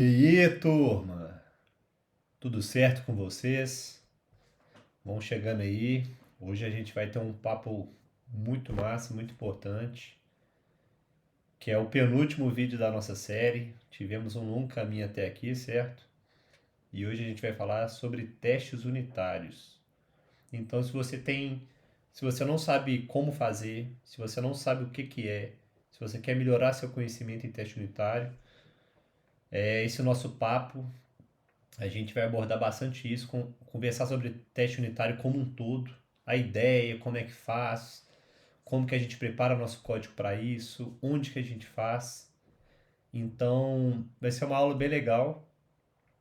E aí, turma? Tudo certo com vocês? Vão chegando aí. Hoje a gente vai ter um papo muito massa, muito importante, que é o penúltimo vídeo da nossa série. Tivemos um longo caminho até aqui, certo? E hoje a gente vai falar sobre testes unitários. Então, se você não sabe como fazer, se você não sabe o que que é, se você quer melhorar seu conhecimento em teste unitário, é esse o nosso papo. A gente vai abordar bastante isso, conversar sobre teste unitário como um todo, a ideia, como é que faz, como que a gente prepara nosso código para isso, onde que a gente faz. Então, vai ser uma aula bem legal.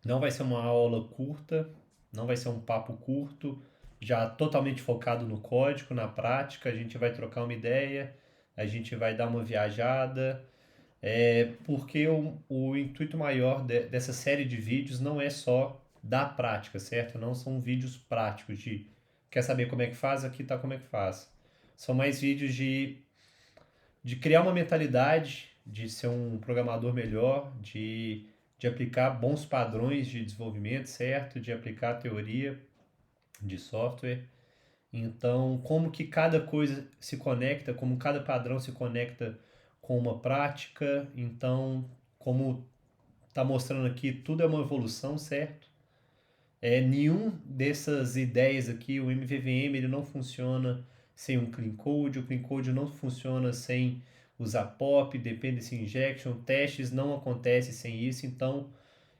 Não vai ser uma aula curta, não vai ser um papo curto, já totalmente focado no código, na prática. A gente vai trocar uma ideia, a gente vai dar uma viajada, porque o intuito maior dessa série de vídeos não é só da prática, certo? Não são vídeos práticos de quer saber como é que faz, aqui tá como é que faz. São mais vídeos de criar uma mentalidade, de ser um programador melhor, de aplicar bons padrões de desenvolvimento, certo? De aplicar a teoria de software. Então, como que cada coisa se conecta, como cada padrão se conecta com uma prática. Então, como está mostrando aqui, tudo é uma evolução, certo? Nenhum dessas ideias aqui, o MVVM, ele não funciona sem um clean code, o clean code não funciona sem usar POP, dependency injection, testes não acontecem sem isso. Então,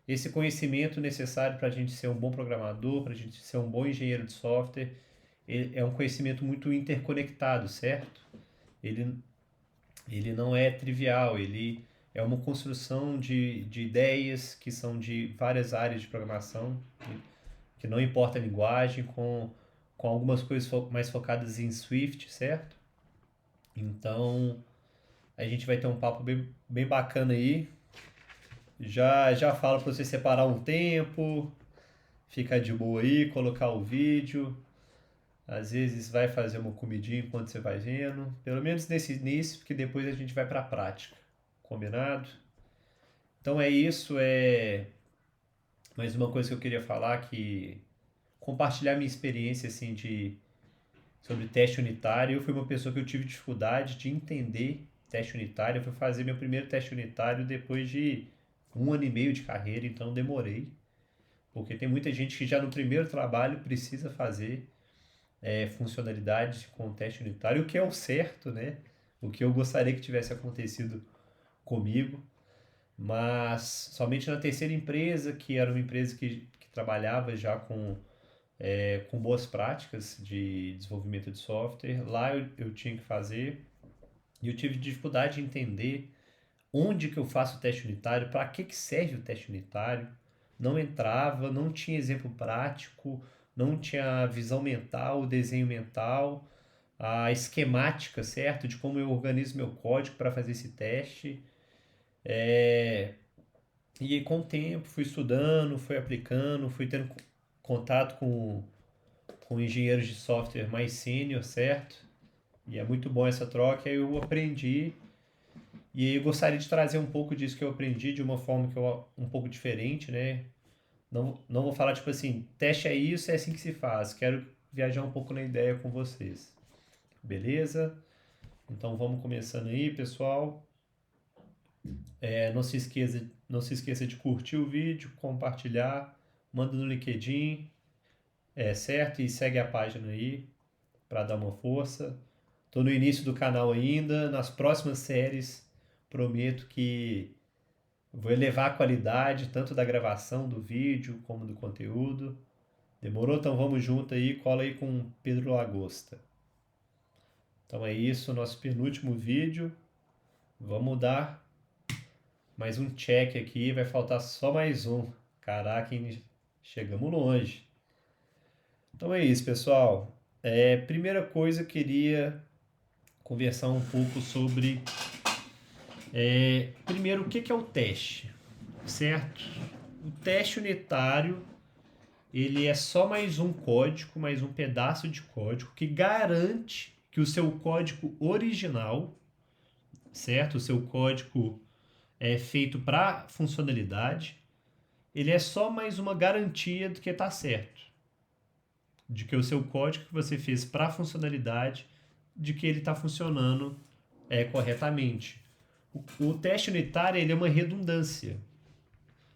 esse conhecimento necessário para a gente ser um bom programador, para a gente ser um bom engenheiro de software, é um conhecimento muito interconectado, certo? Ele, ele não é trivial, ele é uma construção de ideias que são de várias áreas de programação, que não importa a linguagem, com algumas coisas mais focadas em Swift, certo? Então, a gente vai ter um papo bem bacana aí. Já falo para você separar um tempo, ficar de boa aí, colocar o vídeo. Às vezes vai fazer uma comidinha enquanto você vai vendo. Pelo menos nesse início, porque depois a gente vai para a prática. Combinado? Então é isso. Mais uma coisa que eu queria falar, que compartilhar minha experiência assim sobre teste unitário. Eu fui uma pessoa que eu tive dificuldade de entender teste unitário. Eu fui fazer meu primeiro teste unitário depois de 1 ano e meio de carreira, então demorei. Porque tem muita gente que já no primeiro trabalho precisa fazer funcionalidades com teste unitário, o que é o certo, né? O que eu gostaria que tivesse acontecido comigo, mas somente na terceira empresa, que era uma empresa que trabalhava já com boas práticas de desenvolvimento de software, lá eu tinha que fazer, e eu tive dificuldade de entender onde que eu faço o teste unitário, para que serve o teste unitário. Não entrava, não tinha exemplo prático, não tinha visão mental, desenho mental, a esquemática, certo? De como eu organizo meu código para fazer esse teste. E aí, com o tempo, fui estudando, fui aplicando, fui tendo contato com engenheiros de software mais sênior, certo? E é muito bom essa troca. Aí eu aprendi. E aí eu gostaria de trazer um pouco disso que eu aprendi de uma forma um pouco diferente, né? Não vou falar tipo assim, teste é isso, é assim que se faz. Quero viajar um pouco na ideia com vocês. Beleza? Então vamos começando aí, pessoal. Não se esqueça de curtir o vídeo, compartilhar, manda no LinkedIn, certo? E segue a página aí para dar uma força. Estou no início do canal ainda. Nas próximas séries, prometo que vou elevar a qualidade tanto da gravação do vídeo como do conteúdo. Demorou? Então vamos junto aí, cola aí com Pedro Lagosta. Então é isso, nosso penúltimo vídeo. Vamos dar mais um check aqui, vai faltar só mais um. Caraca, hein? Chegamos longe. Então é isso, pessoal. Primeira coisa, eu queria conversar um pouco sobre. Primeiro, o que é o teste? Certo? O teste unitário ele é só mais um código, mais um pedaço de código que garante que o seu código original, certo? O seu código é feito para funcionalidade, ele é só mais uma garantia de que está certo. De que o seu código que você fez para a funcionalidade, de que ele está funcionando corretamente. O teste unitário ele é uma redundância.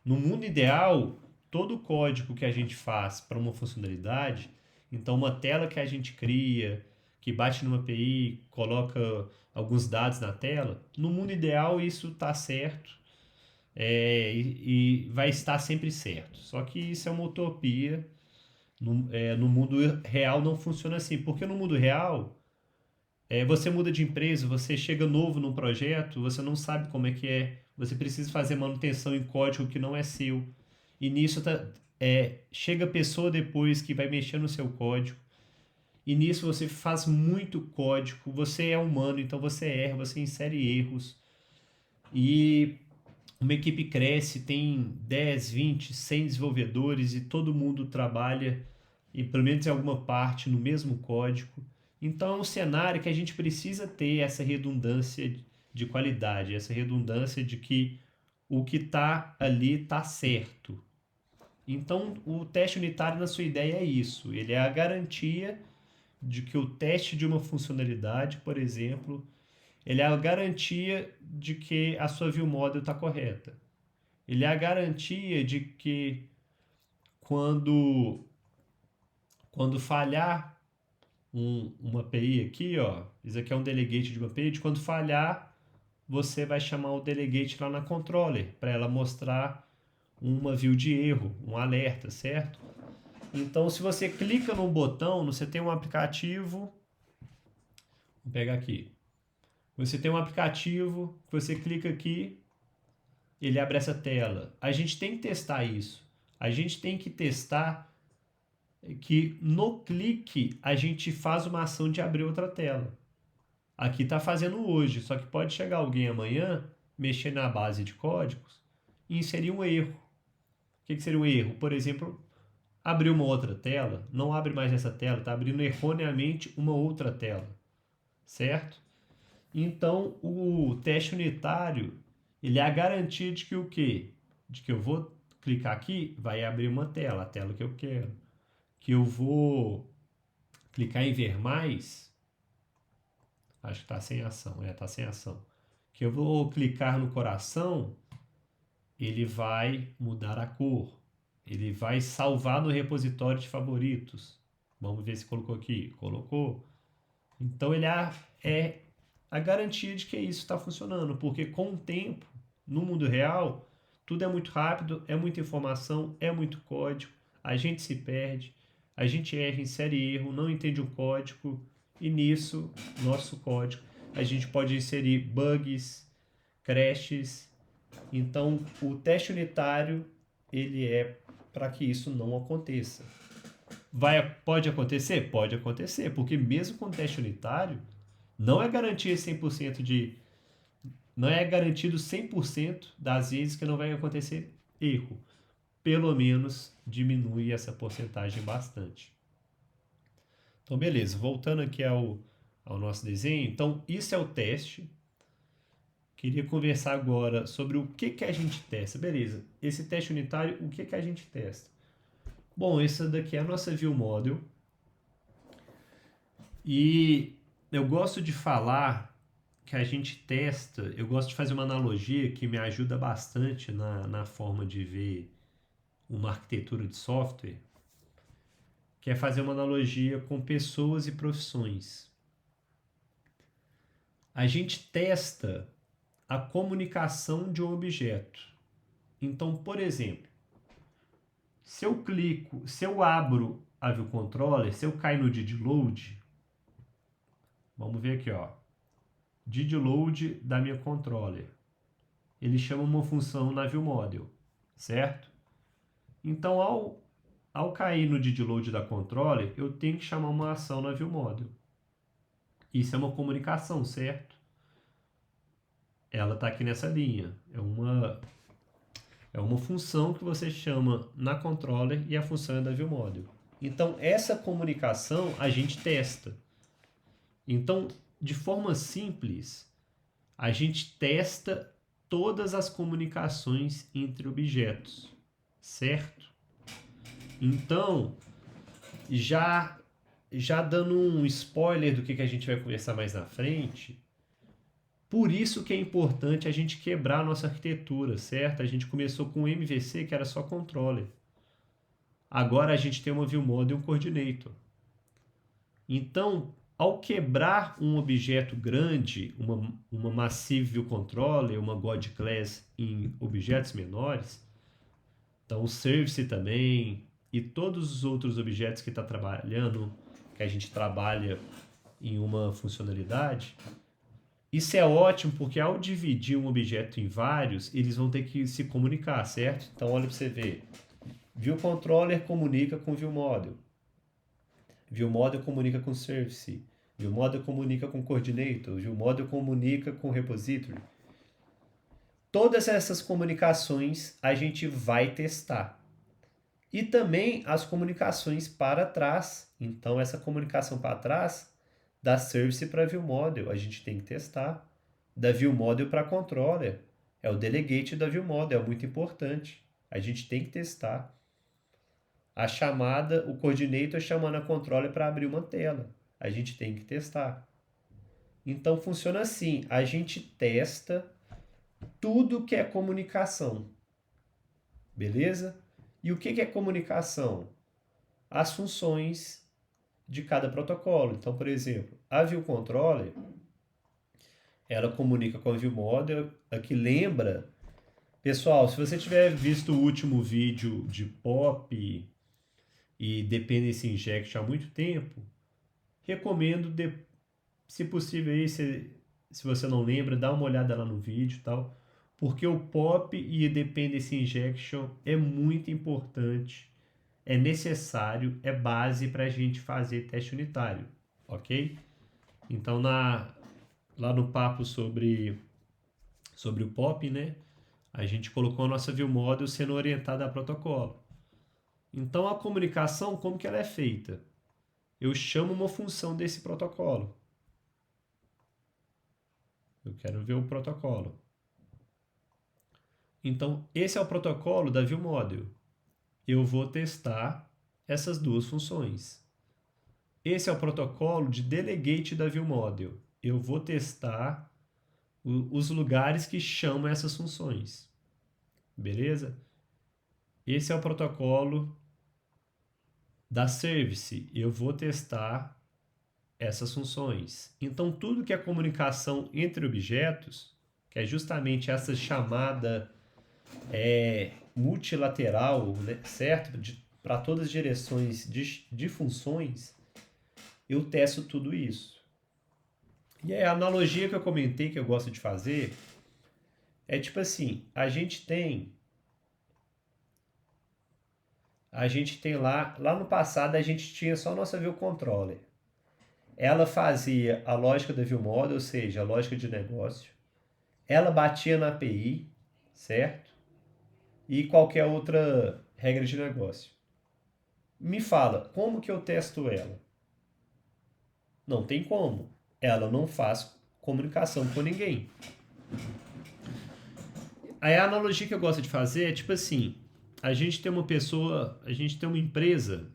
No mundo ideal, todo o código que a gente faz para uma funcionalidade, então uma tela que a gente cria, que bate numa API, coloca alguns dados na tela, no mundo ideal isso está certo e vai estar sempre certo. Só que isso é uma utopia. No mundo real não funciona assim, porque no mundo real você muda de empresa, você chega novo num projeto, você não sabe como é que é, você precisa fazer manutenção em código que não é seu. E nisso chega a pessoa depois que vai mexer no seu código. E nisso você faz muito código, você é humano, então você erra, você insere erros. E uma equipe cresce, tem 10, 20, 100 desenvolvedores e todo mundo trabalha, e pelo menos em alguma parte, no mesmo código. Então é um cenário que a gente precisa ter essa redundância de qualidade, essa redundância de que o que está ali está certo. Então o teste unitário, na sua ideia, é isso. Ele é a garantia de que o teste de uma funcionalidade, por exemplo, ele é a garantia de que a sua view model está correta. Ele é a garantia de que quando falhar uma API aqui, ó, isso aqui é um delegate de uma API, de quando falhar, você vai chamar o delegate lá na controller para ela mostrar uma view de erro, um alerta, certo? Então, se você clica num botão, você tem um aplicativo, vou pegar aqui, você tem um aplicativo, você clica aqui, ele abre essa tela. A gente tem que testar isso. A gente tem que testar que no clique a gente faz uma ação de abrir outra tela. Aqui está fazendo hoje, só que pode chegar alguém amanhã, mexer na base de códigos e inserir um erro. O que seria um erro? Por exemplo, abrir uma outra tela, não abre mais essa tela, está abrindo erroneamente uma outra tela, certo? Então, o teste unitário, ele é a garantia de que o quê? De que eu vou clicar aqui, vai abrir uma tela, a tela que eu quero. Que eu vou clicar em ver mais, acho que está sem ação, está sem ação. Que eu vou clicar no coração, ele vai mudar a cor. Ele vai salvar no repositório de favoritos. Vamos ver se colocou aqui. Colocou. Então ele é a garantia de que isso está funcionando, porque com o tempo, no mundo real, tudo é muito rápido, é muita informação, é muito código, a gente se perde, a gente erra, insere erro, não entende o código, e nisso, nosso código, a gente pode inserir bugs, crashes. Então, o teste unitário, ele é para que isso não aconteça. Pode acontecer? Pode acontecer, porque mesmo com teste unitário, não é garantia 100% de... Não é garantido 100% das vezes que não vai acontecer erro. Pelo menos diminui essa porcentagem bastante. Então, beleza. Voltando aqui ao nosso desenho. Então, isso é o teste. Queria conversar agora sobre o que a gente testa. Beleza. Esse teste unitário, o que a gente testa? Bom, essa daqui é a nossa view model. E eu gosto de falar que a gente testa, eu gosto de fazer uma analogia que me ajuda bastante na forma de ver uma arquitetura de software, que é fazer uma analogia com pessoas e profissões. A gente testa a comunicação de um objeto. Então, por exemplo, se eu abro a view controller, se eu cair no did load, vamos ver aqui, ó, did load da minha controller. Ele chama uma função na view model, certo? Então, ao cair no did load da controller, eu tenho que chamar uma ação na view model. Isso é uma comunicação, certo? Ela está aqui nessa linha. É uma função que você chama na controller e a função é da view model. Então, essa comunicação a gente testa. Então, de forma simples, a gente testa todas as comunicações entre objetos, certo? Então, já dando um spoiler do que a gente vai conversar mais na frente, por isso que é importante a gente quebrar a nossa arquitetura, certo? A gente começou com o MVC, que era só controller. Agora a gente tem uma ViewModel e um Coordinator. Então, ao quebrar um objeto grande, uma Massive View Controller, uma God Class em objetos menores, então o Service também e todos os outros objetos que está trabalhando, que a gente trabalha em uma funcionalidade, isso é ótimo porque ao dividir um objeto em vários, eles vão ter que se comunicar, certo? Então olha para você ver. ViewController comunica com ViewModel. ViewModel comunica com Service. ViewModel comunica com Coordinator. ViewModel comunica com Repository. Todas essas comunicações a gente vai testar. E também as comunicações para trás. Então essa comunicação para trás da Service para ViewModel a gente tem que testar. Da ViewModel para Controller. É o delegate da ViewModel, é muito importante. A gente tem que testar. A chamada, o coordinator chamando a controller para abrir uma tela. A gente tem que testar. Então funciona assim, a gente testa tudo que é comunicação. Beleza? E o que é comunicação? As funções de cada protocolo. Então, por exemplo, a ViewController, ela comunica com a ViewModel, a que lembra... Pessoal, se você tiver visto o último vídeo de POP e Dependency Injection há muito tempo, recomendo, se possível, aí, se você não lembra, dá uma olhada lá no vídeo e tal, porque o POP e Dependency Injection é muito importante, é necessário, é base para a gente fazer teste unitário, ok? Então, lá no papo sobre o POP, né, a gente colocou a nossa ViewModel sendo orientada a protocolo. Então, a comunicação, como que ela é feita? Eu chamo uma função desse protocolo. Eu quero ver o protocolo. Então, esse é o protocolo da ViewModel. Eu vou testar essas duas funções. Esse é o protocolo de delegate da ViewModel. Eu vou testar os lugares que chamam essas funções. Beleza? Esse é o protocolo da Service. Eu vou testar essas funções. Então, tudo que é comunicação entre objetos, que é justamente essa chamada multilateral, né, certo? Para todas as direções de funções, eu testo tudo isso. E a analogia que eu comentei que eu gosto de fazer é tipo assim, a gente tem lá no passado a gente tinha só a nossa ViewController. Ela fazia a lógica da ViewModel, ou seja, a lógica de negócio. Ela batia na API, certo? E qualquer outra regra de negócio. Me fala, como que eu testo ela? Não tem como. Ela não faz comunicação com ninguém. Aí a analogia que eu gosto de fazer é tipo assim, a gente tem uma empresa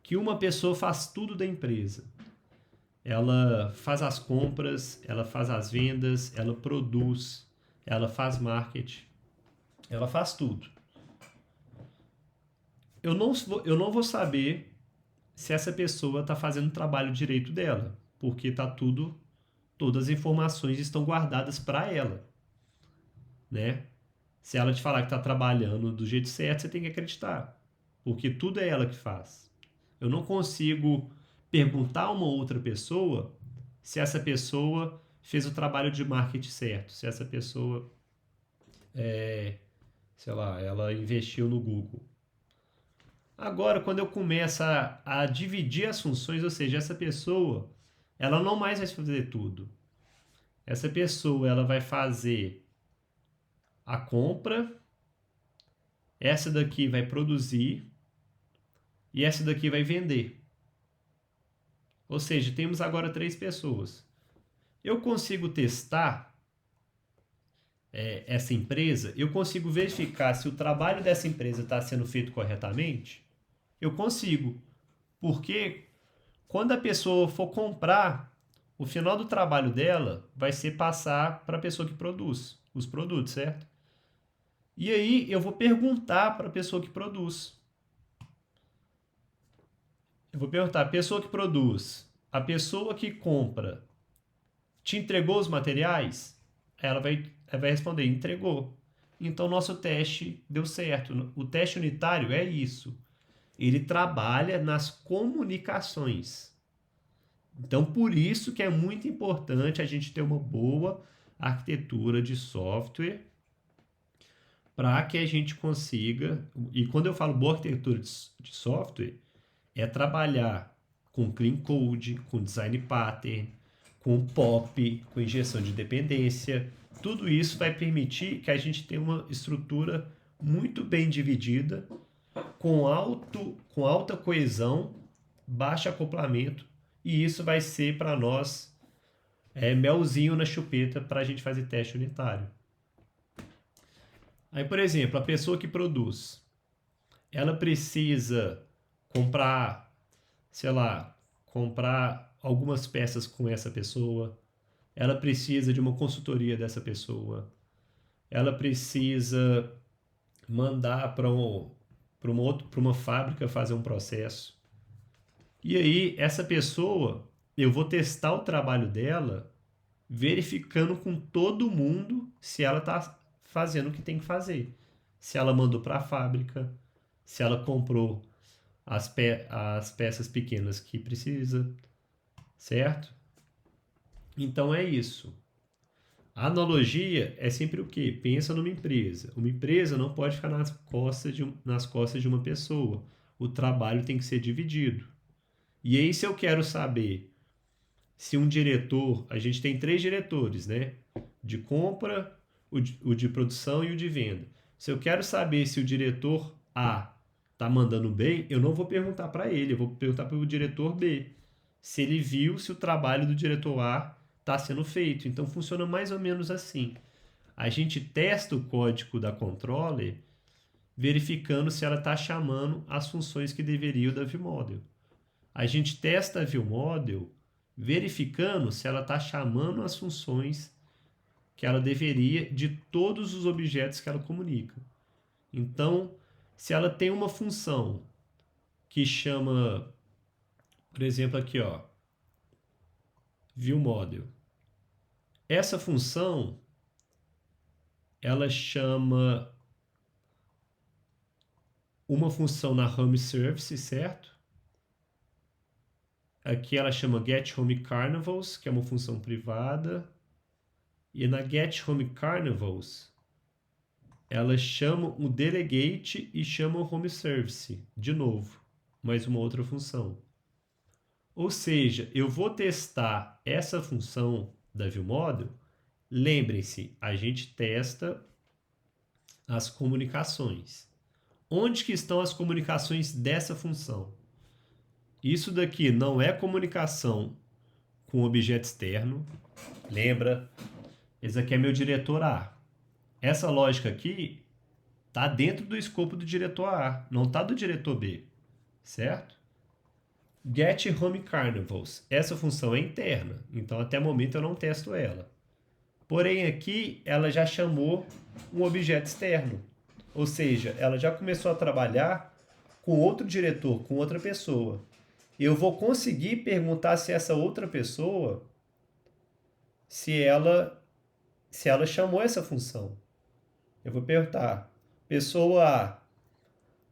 que uma pessoa faz tudo da empresa. Ela faz as compras, ela faz as vendas, ela produz, ela faz marketing, ela faz tudo. Eu não vou saber se essa pessoa está fazendo o trabalho direito dela, porque todas as informações estão guardadas para ela, né? Se ela te falar que está trabalhando do jeito certo, você tem que acreditar, porque tudo é ela que faz. Eu não consigo perguntar a uma outra pessoa se essa pessoa fez o trabalho de marketing certo, se essa pessoa, sei lá, ela investiu no Google. Agora, quando eu começo a dividir as funções, ou seja, essa pessoa, ela não mais vai fazer tudo. Essa pessoa, ela vai fazer a compra, essa daqui vai produzir e essa daqui vai vender. Ou seja, temos agora 3 pessoas. Eu consigo testar essa empresa, eu consigo verificar se o trabalho dessa empresa está sendo feito corretamente? Eu consigo, porque quando a pessoa for comprar, o final do trabalho dela vai ser passar para a pessoa que produz os produtos, certo? E aí eu vou perguntar para a pessoa que produz. Eu vou perguntar, a pessoa que produz, a pessoa que compra, te entregou os materiais? Ela vai responder, entregou. Então, nosso teste deu certo. O teste unitário é isso. Ele trabalha nas comunicações. Então, por isso que é muito importante a gente ter uma boa arquitetura de software para que a gente consiga. E quando eu falo boa arquitetura de software, é trabalhar com clean code, com design pattern, com POP, com injeção de dependência. Tudo isso vai permitir que a gente tenha uma estrutura muito bem dividida, com alta coesão, baixo acoplamento, e isso vai ser para nós melzinho na chupeta para a gente fazer teste unitário. Aí, por exemplo, a pessoa que produz, ela precisa comprar, sei lá, comprar algumas peças com essa pessoa, ela precisa de uma consultoria dessa pessoa, ela precisa mandar para uma fábrica fazer um processo. E aí, essa pessoa, eu vou testar o trabalho dela, verificando com todo mundo se ela está fazendo o que tem que fazer. Se ela mandou para a fábrica, se ela comprou as peças pequenas que precisa, certo? Então é isso. A analogia é sempre o quê? Pensa numa empresa. Uma empresa não pode ficar nas costas de uma pessoa. O trabalho tem que ser dividido. E aí, se eu quero saber se um diretor, a gente tem 3 diretores, né? De compra, o de produção e o de venda. Se eu quero saber se o diretor A está mandando bem, eu não vou perguntar para ele, eu vou perguntar para o diretor B. Se ele viu se o trabalho do diretor A está sendo feito. Então funciona mais ou menos assim. A gente testa o código da controller verificando se ela está chamando as funções que deveriam da ViewModel. A gente testa a ViewModel verificando se ela está chamando as funções que ela deveria de todos os objetos que ela comunica. Então, se ela tem uma função que chama, por exemplo, aqui, ó, ViewModel. Essa função, ela chama uma função na Home Service, certo? Aqui ela chama getHomeCarnivals, que é uma função privada. E na getHomeCarnivals, ela chama o delegate e chama o home service, de novo, mais uma outra função. Ou seja, eu vou testar essa função da ViewModel. Lembrem-se, a gente testa as comunicações. Onde que estão as comunicações dessa função? Isso daqui não é comunicação com objeto externo. Lembra? Esse aqui é meu diretor A. Essa lógica aqui está dentro do escopo do diretor A, não está do diretor B, certo? getHomeCarnivals. Essa função é interna, então até o momento eu não testo ela. Porém aqui ela já chamou um objeto externo, ou seja, ela já começou a trabalhar com outro diretor, com outra pessoa. Eu vou conseguir perguntar se essa outra pessoa, se ela chamou essa função. Eu vou perguntar, pessoa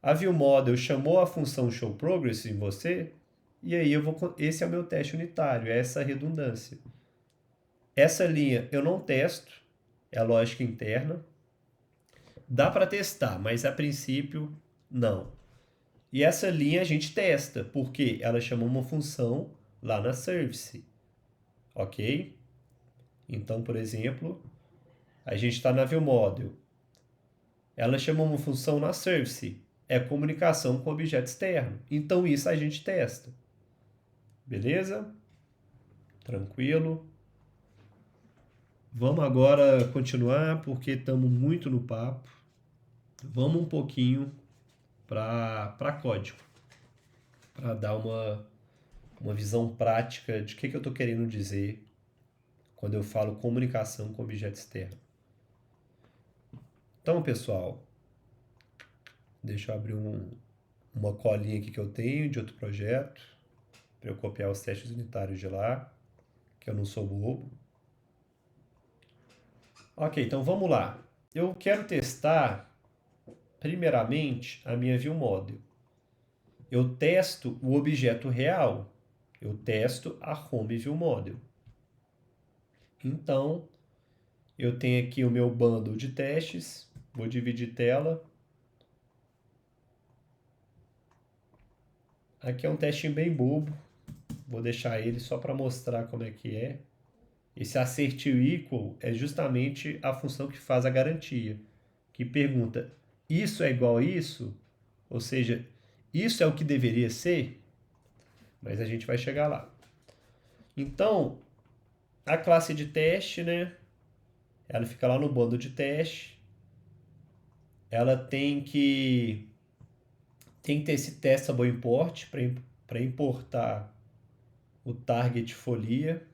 A ViewModel chamou a função showProgress em você? E aí esse é o meu teste unitário, é essa redundância. Essa linha eu não testo, é a lógica interna. Dá para testar, mas a princípio não. E essa linha a gente testa, porque ela chama uma função lá na service. Ok? Então, por exemplo, a gente está na ViewModel. Ela chama uma função na service. É comunicação com objeto externo. Então, isso a gente testa. Beleza? Tranquilo? Vamos agora continuar, porque estamos muito no papo. Vamos um pouquinho para código, para dar uma visão prática de que eu estou querendo dizer quando eu falo comunicação com objeto externo. Então, pessoal, deixa eu abrir uma colinha aqui que eu tenho de outro projeto, para eu copiar os testes unitários de lá, que eu não sou bobo. Ok, então vamos lá. Eu quero testar, primeiramente, a minha ViewModel. Eu testo o objeto real. Eu testo a Home ViewModel. Então, eu tenho aqui o meu bundle de testes. Vou dividir tela. Aqui é um testinho bem bobo. Vou deixar ele só para mostrar como é que é. Esse assertive equal é justamente a função que faz a garantia, que pergunta, isso é igual a isso? Ou seja, isso é o que deveria ser? Mas a gente vai chegar lá. Então, a classe de teste, né? Ela fica lá no bando de teste. Ela tem que ter esse testable import para importar o target folia,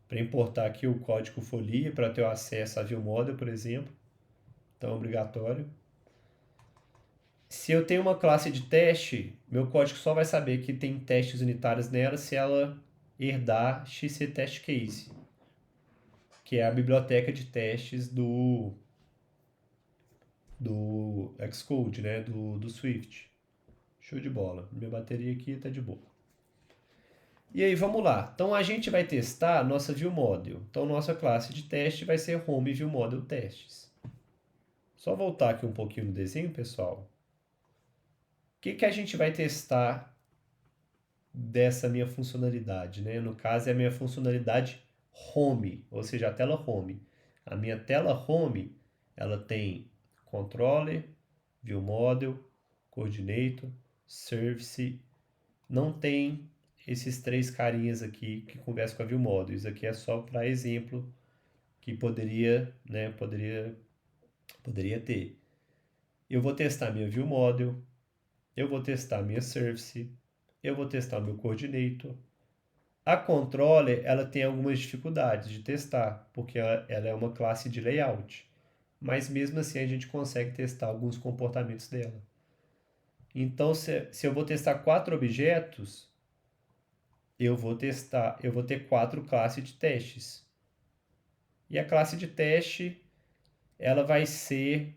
para importar aqui o código folia para ter o acesso a ViewModel, por exemplo. Então é obrigatório. Se eu tenho uma classe de teste, meu código só vai saber que tem testes unitários nela se ela herdar xctestcase, que é a biblioteca de testes do Xcode, né? do Swift. Show de bola. Minha bateria aqui está de boa. E aí, vamos lá. Então, a gente vai testar a nossa ViewModel. Então, nossa classe de teste vai ser Home ViewModel Testes. Só voltar aqui um pouquinho no desenho, pessoal. O que a gente vai testar dessa minha funcionalidade, né? No caso, é a minha funcionalidade Home, ou seja, a tela Home. A minha tela Home, ela tem Controller, ViewModel, Coordinator, Service. Não tem esses três carinhas aqui que conversam com a ViewModel. Isso aqui é só para exemplo que poderia, né, poderia ter. Eu vou testar minha ViewModel, eu vou testar minha Service, eu vou testar meu Coordinator. A Controller, ela tem algumas dificuldades de testar, porque ela é uma classe de layout. Mas mesmo assim a gente consegue testar alguns comportamentos dela. Então, se eu vou testar 4 objetos, eu vou ter 4 classes de testes. E a classe de teste, ela vai ser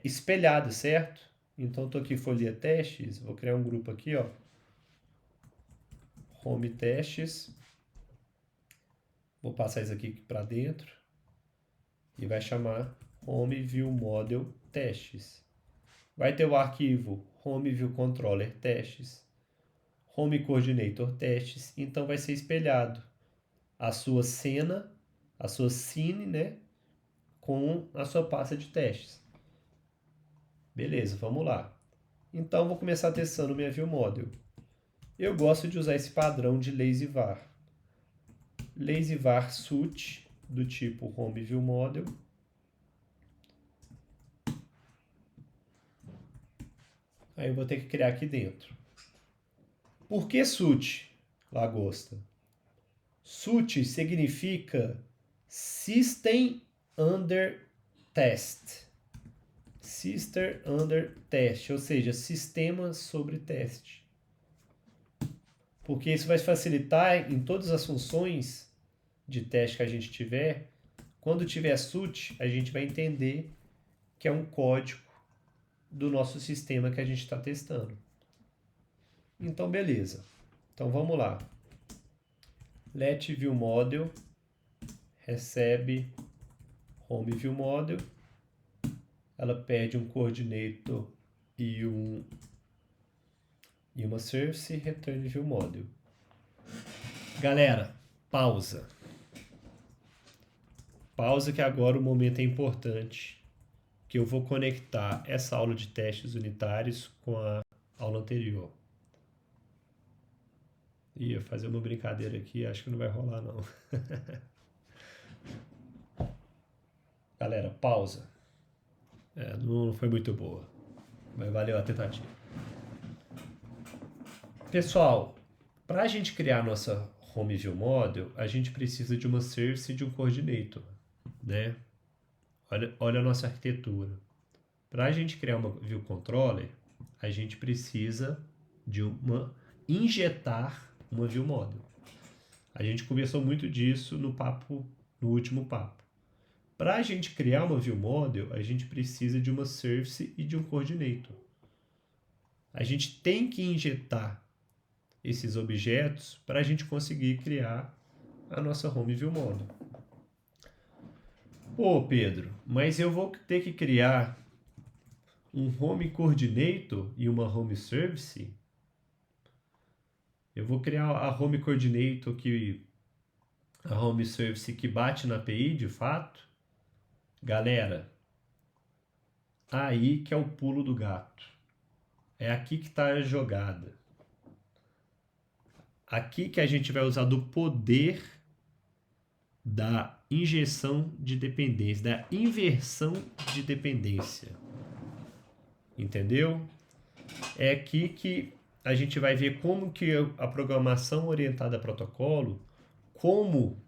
espelhada, certo? Então, estou aqui folha testes, vou criar um grupo aqui, ó. Home testes. Vou passar isso aqui para dentro. E vai chamar Home View Model Testes. Vai ter o arquivo Home View Controller Testes, Home Coordinator Testes. Então, vai ser espelhado a sua cena, a sua scene, né? Com a sua pasta de testes. Beleza, vamos lá. Então, vou começar testando minha ViewModel. Eu gosto de usar esse padrão de lazyvar. Lazyvar suit, do tipo Home ViewModel. Aí eu vou ter que criar aqui dentro. Por que suit, lagosta? Suit significa System Under Test. System Under Test, ou seja, sistema sobre teste. Porque isso vai facilitar em todas as funções de teste que a gente tiver. Quando tiver suit, a gente vai entender que é um código do nosso sistema que a gente está testando. Então, beleza. Então, vamos lá. Let ViewModel recebe Home ViewModel. Ela pede um coordinator e uma service e return ViewModel. Galera, pausa. Pausa que agora o momento é importante, que eu vou conectar essa aula de testes unitários com a aula anterior. Ia fazer uma brincadeira aqui, acho que não vai rolar não. Galera, pausa. Não foi muito boa, mas valeu a tentativa. Pessoal, para a gente criar nossa Home View Model, a gente precisa de uma service e de um coordinator, né? Olha a nossa arquitetura. Para a gente criar uma View Controller, a gente precisa de injetar uma View Model. A gente conversou muito disso no último papo. Para a gente criar uma View Model, a gente precisa de uma Service e de um Coordinator. A gente tem que injetar esses objetos para a gente conseguir criar a nossa Home View Model. Pô, Pedro, mas eu vou ter que criar um Home Coordinator e uma Home Service? Eu vou criar a Home Coordinator a Home Service que bate na API de fato? Galera, aí que é o pulo do gato. É aqui que está a jogada. Aqui que a gente vai usar do poder da injeção de dependência, da inversão de dependência. Entendeu? É aqui que a gente vai ver como que a programação orientada a protocolo, como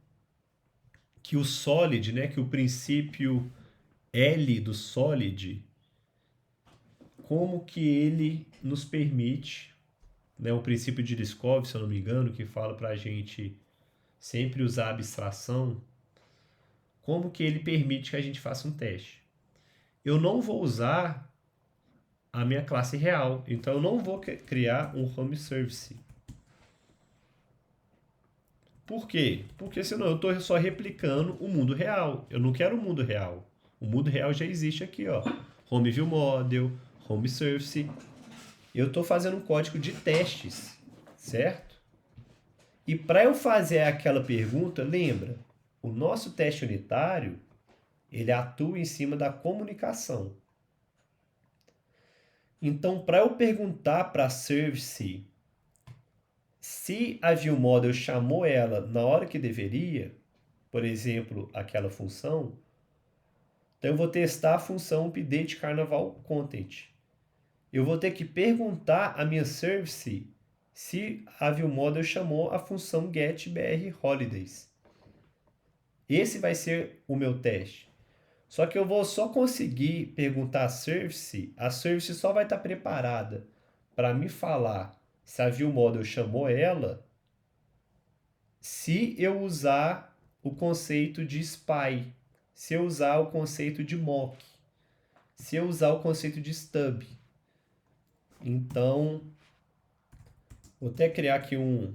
que o Solid, né, que o princípio L do Solid, como que ele nos permite, né, o princípio de Liskov, se eu não me engano, que fala para a gente sempre usar abstração, como que ele permite que a gente faça um teste. Eu não vou usar a minha classe real, então eu não vou criar um home service. Por quê? Porque senão eu estou só replicando o mundo real. Eu não quero o mundo real. O mundo real já existe aqui, ó. Home View Model, Home Service. Eu estou fazendo um código de testes, certo? E para eu fazer aquela pergunta, lembra, o nosso teste unitário, ele atua em cima da comunicação. Então, para eu perguntar para a service se a ViewModel chamou ela na hora que deveria, por exemplo, aquela função, então eu vou testar a função update carnaval content. Eu vou ter que perguntar à minha service se a ViewModel chamou a função getBrHolidays. Esse vai ser o meu teste. Só que eu vou só conseguir perguntar a service só vai estar preparada para me falar se a ViewModel chamou ela, se eu usar o conceito de spy, se eu usar o conceito de mock, se eu usar o conceito de stub. Então, vou até criar aqui um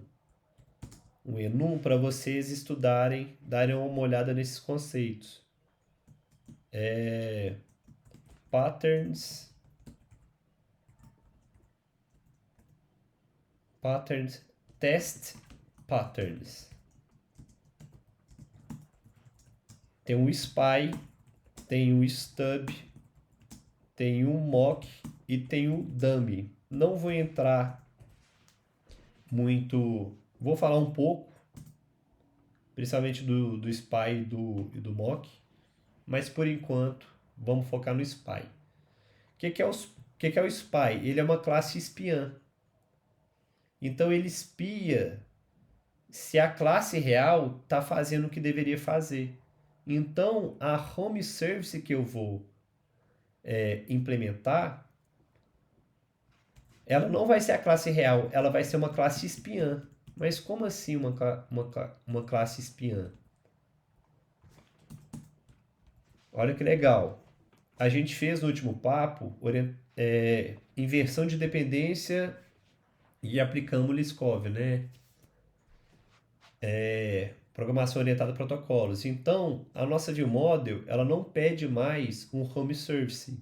enum para vocês estudarem, darem uma olhada nesses conceitos. Patterns, test patterns. Tem um spy, tem um stub, tem um mock e tem um dummy. Não vou entrar muito, vou falar um pouco, principalmente do spy e do mock, mas por enquanto vamos focar no spy. O que é o spy? Ele é uma classe espiã. Então ele espia se a classe real está fazendo o que deveria fazer. Então a home service que eu vou implementar, ela não vai ser a classe real, ela vai ser uma classe espiã. Mas como assim uma classe espiã? Olha que legal. A gente fez no último papo inversão de dependência e aplicamos o Liskov, né? Programação orientada a protocolos. Então, a nossa ViewModel, ela não pede mais um home service.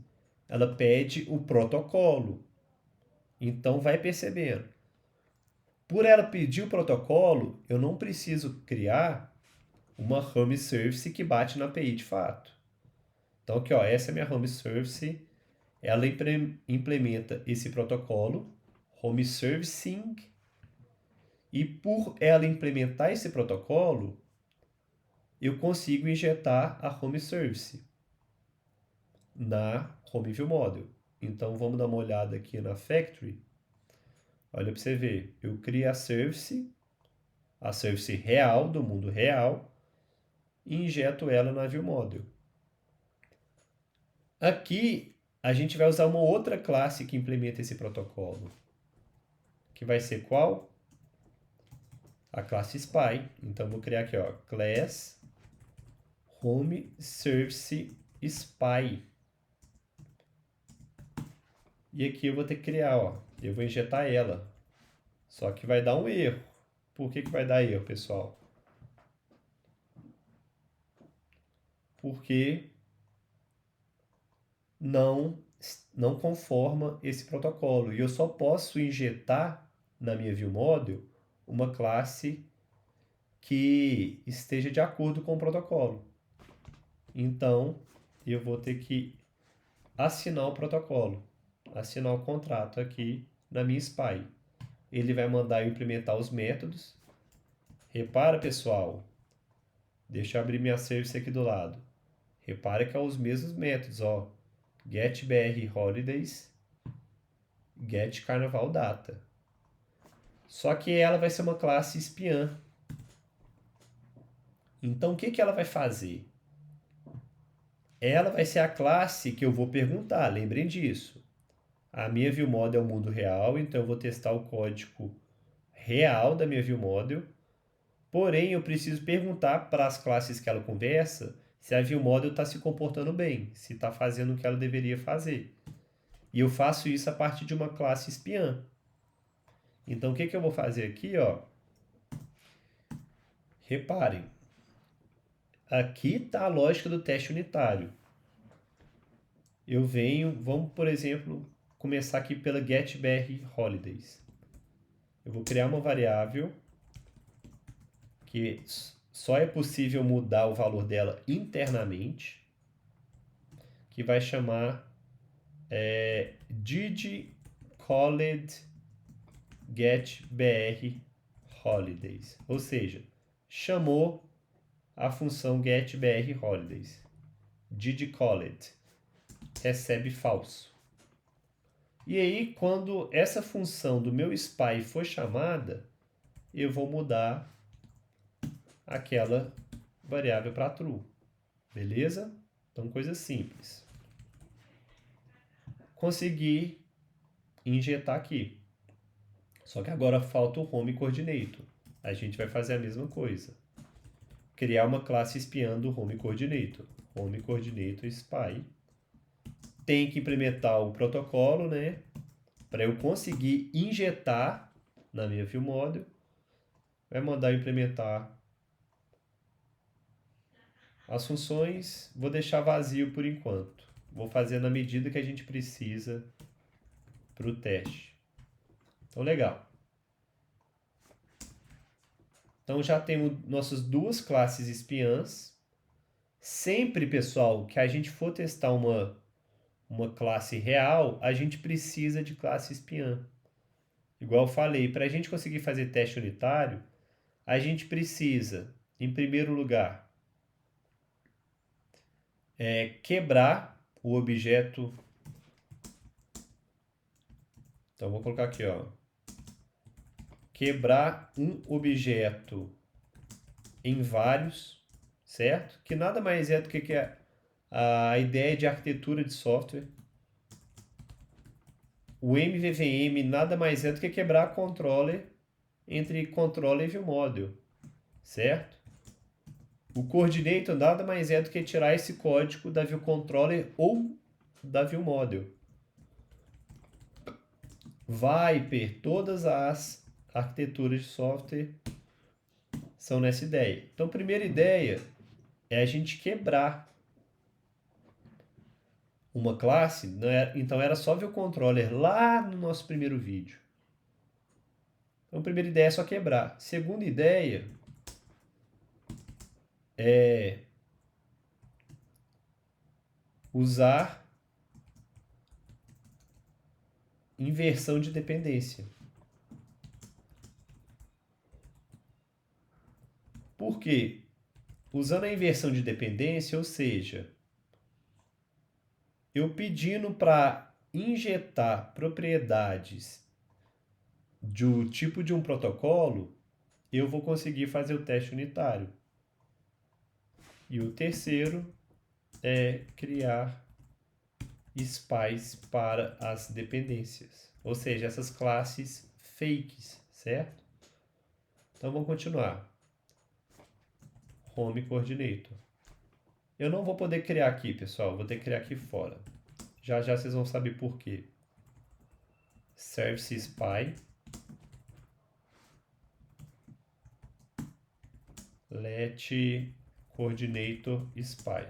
Ela pede o protocolo. Então, vai percebendo. Por ela pedir o protocolo, eu não preciso criar uma home service que bate na API de fato. Então, aqui, ó, essa é a minha home service. Ela implementa esse protocolo, home servicing, e por ela implementar esse protocolo, eu consigo injetar a Home Service na Home View Model. Então, vamos dar uma olhada aqui na Factory. Olha para você ver, eu crio a Service real, do mundo real, e injeto ela na View Model. Aqui, a gente vai usar uma outra classe que implementa esse protocolo, que vai ser qual? A classe Spy. Então, vou criar aqui, ó, class Home Service Spy. E aqui eu vou ter que criar, ó, eu vou injetar ela. Só que vai dar um erro. Por que vai dar erro, pessoal? Porque não conforma esse protocolo. E eu só posso injetar na minha ViewModel uma classe que esteja de acordo com o protocolo. Então, eu vou ter que assinar o protocolo, assinar o contrato aqui na minha SPY. Ele vai mandar eu implementar os métodos. Repara, pessoal, deixa eu abrir minha service aqui do lado. Repara que é os mesmos métodos, ó. getBrHolidays, getCarnavalData. Só que ela vai ser uma classe espiã. Então, o que ela vai fazer? Ela vai ser a classe que eu vou perguntar, lembrem disso. A minha ViewModel é o mundo real, então eu vou testar o código real da minha ViewModel. Porém, eu preciso perguntar para as classes que ela conversa se a ViewModel está se comportando bem, se está fazendo o que ela deveria fazer. E eu faço isso a partir de uma classe espiã. Então, o que eu vou fazer aqui, ó? Reparem, aqui está a lógica do teste unitário. Eu venho, vamos, por exemplo, começar aqui pela getBrHolidays. Eu vou criar uma variável que só é possível mudar o valor dela internamente, que vai chamar didCalledGetBrHolidays, ou seja, chamou a função getBrHolidays. didCalled recebe falso. E aí, quando essa função do meu spy for chamada, eu vou mudar aquela variável para true. Beleza? Então, coisa simples. Consegui injetar aqui. Só que agora falta o Home Coordinator. A gente vai fazer a mesma coisa. Criar uma classe espiã do Home Coordinator. Home Coordinator Spy. Tem que implementar o protocolo, né? Para eu conseguir injetar na minha ViewModel. Vai mandar eu implementar as funções. Vou deixar vazio por enquanto. Vou fazer na medida que a gente precisa para o teste. Então, legal. Então, já temos nossas duas classes espiãs. Sempre, pessoal, que a gente for testar uma classe real, a gente precisa de classe espiã. Igual eu falei, para a gente conseguir fazer teste unitário, a gente precisa, em primeiro lugar, quebrar o objeto. Então, vou colocar aqui, ó. Quebrar um objeto em vários, certo? Que nada mais é do que a ideia de arquitetura de software. O MVVM nada mais é do que quebrar controller entre controller e ViewModel, certo? O coordinator nada mais é do que tirar esse código da ViewController ou da ViewModel. Viper, todas as arquiteturas de software são nessa ideia. Então, a primeira ideia é a gente quebrar uma classe. Então, era só ver o controller lá no nosso primeiro vídeo. Então, a primeira ideia é só quebrar. Segunda ideia é usar inversão de dependência. Por quê? usando a inversão de dependência, ou seja, eu pedindo para injetar propriedades do tipo de um protocolo, eu vou conseguir fazer o teste unitário. E o terceiro é criar spies para as dependências, ou seja, essas classes fakes, certo? Então vamos continuar. Home Coordinator. Eu não vou poder criar aqui, pessoal, vou ter que criar aqui fora. Já já vocês vão saber por quê. Service Spy. Let Coordinator Spy.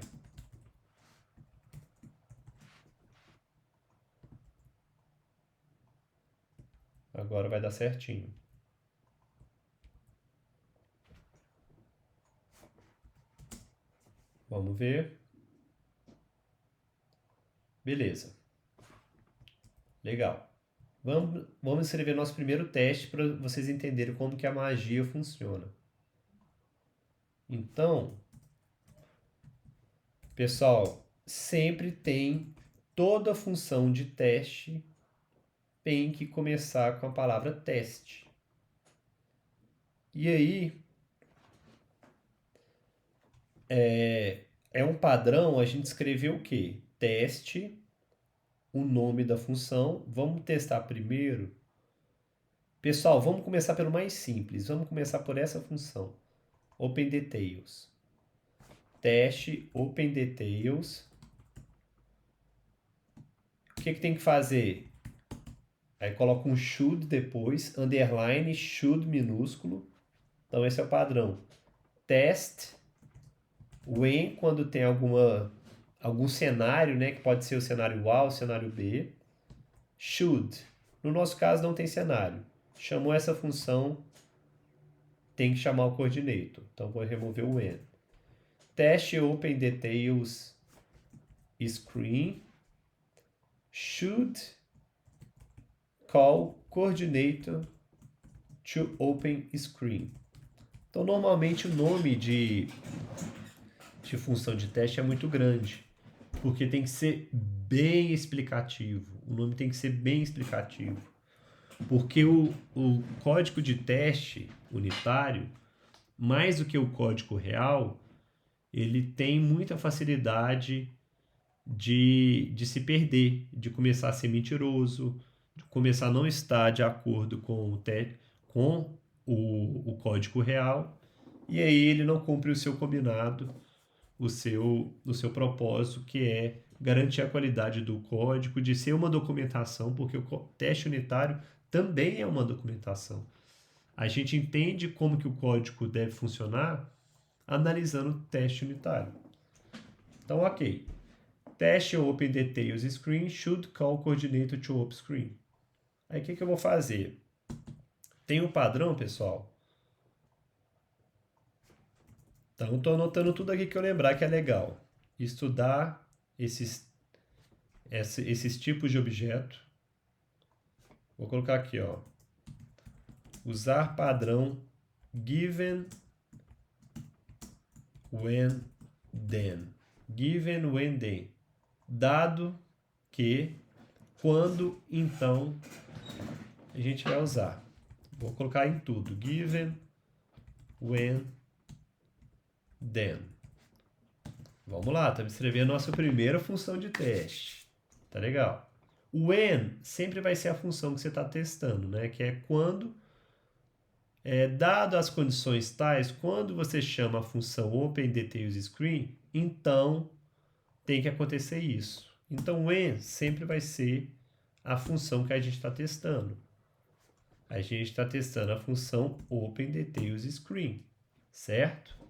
Agora vai dar certinho. Vamos ver. Beleza. Legal. Vamos escrever nosso primeiro teste para vocês entenderem como que a magia funciona. Então, pessoal, sempre tem toda função de teste tem que começar com a palavra teste. E aí, é um padrão a gente escrever o quê? Teste, o nome da função. Vamos testar primeiro. Pessoal, vamos começar pelo mais simples. Vamos começar por essa função. OpenDetails. Teste OpenDetails. O que tem que fazer? Aí coloca um should depois, underline, should minúsculo. Então esse é o padrão. Test when, quando tem algum cenário, né, que pode ser o cenário A ou o cenário B. Should. No nosso caso não tem cenário. Chamou essa função, tem que chamar o coordinator. Então vou remover o when. Teste OpenDetails screen should call coordinator to open screen. Então, normalmente o nome de função de teste é muito grande, porque tem que ser bem explicativo. O nome tem que ser bem explicativo, porque o código de teste unitário, mais do que o código real, ele tem muita facilidade de se perder, de começar a ser mentiroso, de começar a não estar de acordo com o código real, e aí ele não cumpre o seu combinado, o seu propósito, que é garantir a qualidade do código, de ser uma documentação, porque o teste unitário também é uma documentação. A gente entende como que o código deve funcionar analisando o teste unitário. Então, ok. Teste OpenDetails screen should call coordinator to open screen. Aí o que eu vou fazer? Tem um padrão, pessoal? Então, estou anotando tudo aqui que eu lembrar que é legal. Estudar esses tipos de objeto. Vou colocar aqui, ó. Usar padrão given, when, then. Given, when, then. Dado que, quando, então, a gente vai usar. Vou colocar em tudo. Given, when, then. Vamos lá, estamos escrevendo a nossa primeira função de teste. Tá legal. O when sempre vai ser a função que você está testando, né? Que é quando, dado as condições tais, quando você chama a função OpenDetailsScreen, então tem que acontecer isso. Então, when sempre vai ser a função que a gente está testando. A gente está testando a função OpenDetailsScreen, certo?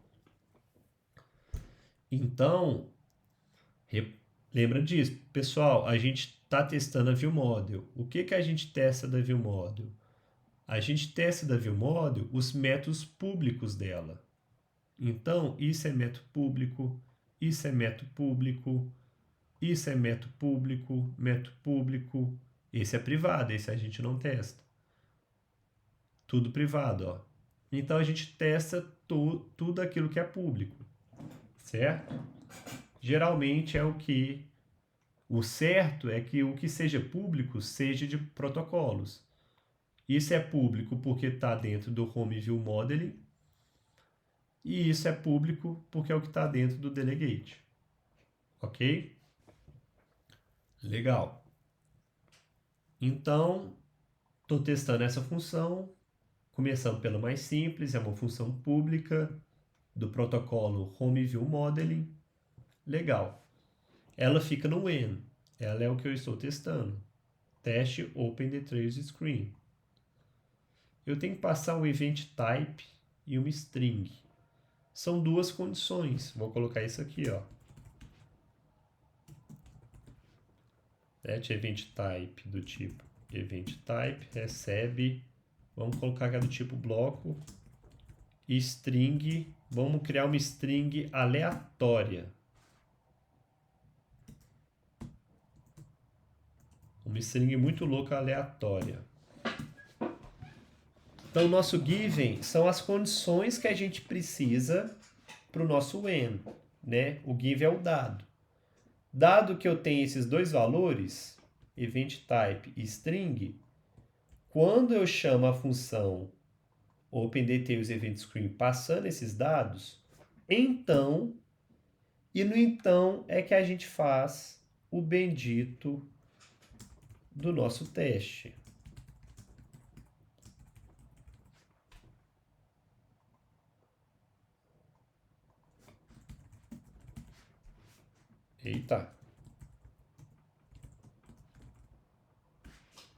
Então, lembra disso. Pessoal, a gente está testando a ViewModel. O que a gente testa da ViewModel? A gente testa da ViewModel os métodos públicos dela. Então, isso é método público, isso é método público, isso é método público, método público. Esse é privado, esse a gente não testa. Tudo privado, ó. Então, a gente testa tudo aquilo que é público. certo? Geralmente é o certo é que o que seja público seja de protocolos. Isso é público porque está dentro do Home View Modeling, e isso é público porque é o que está dentro do Delegate. Ok? Legal. Então, estou testando essa função, começando pela mais simples, é uma função pública do protocolo Home View Modeling. Legal. Ela fica no when. Ela é o que eu estou testando. Teste Open Details Screen. Eu tenho que passar um event type e uma string. São duas condições. Vou colocar isso aqui, ó. Set event type do tipo event type recebe, vamos colocar que é do tipo bloco, e string, vamos criar uma string aleatória. Uma string muito louca aleatória. Então, o nosso given são as condições que a gente precisa para o nosso when, né? O given é o dado. Dado que eu tenho esses dois valores, event type e string, quando eu chamo a função OpenDetailsEventScreen passando esses dados, então, e no então é que a gente faz o bendito do nosso teste. Eita.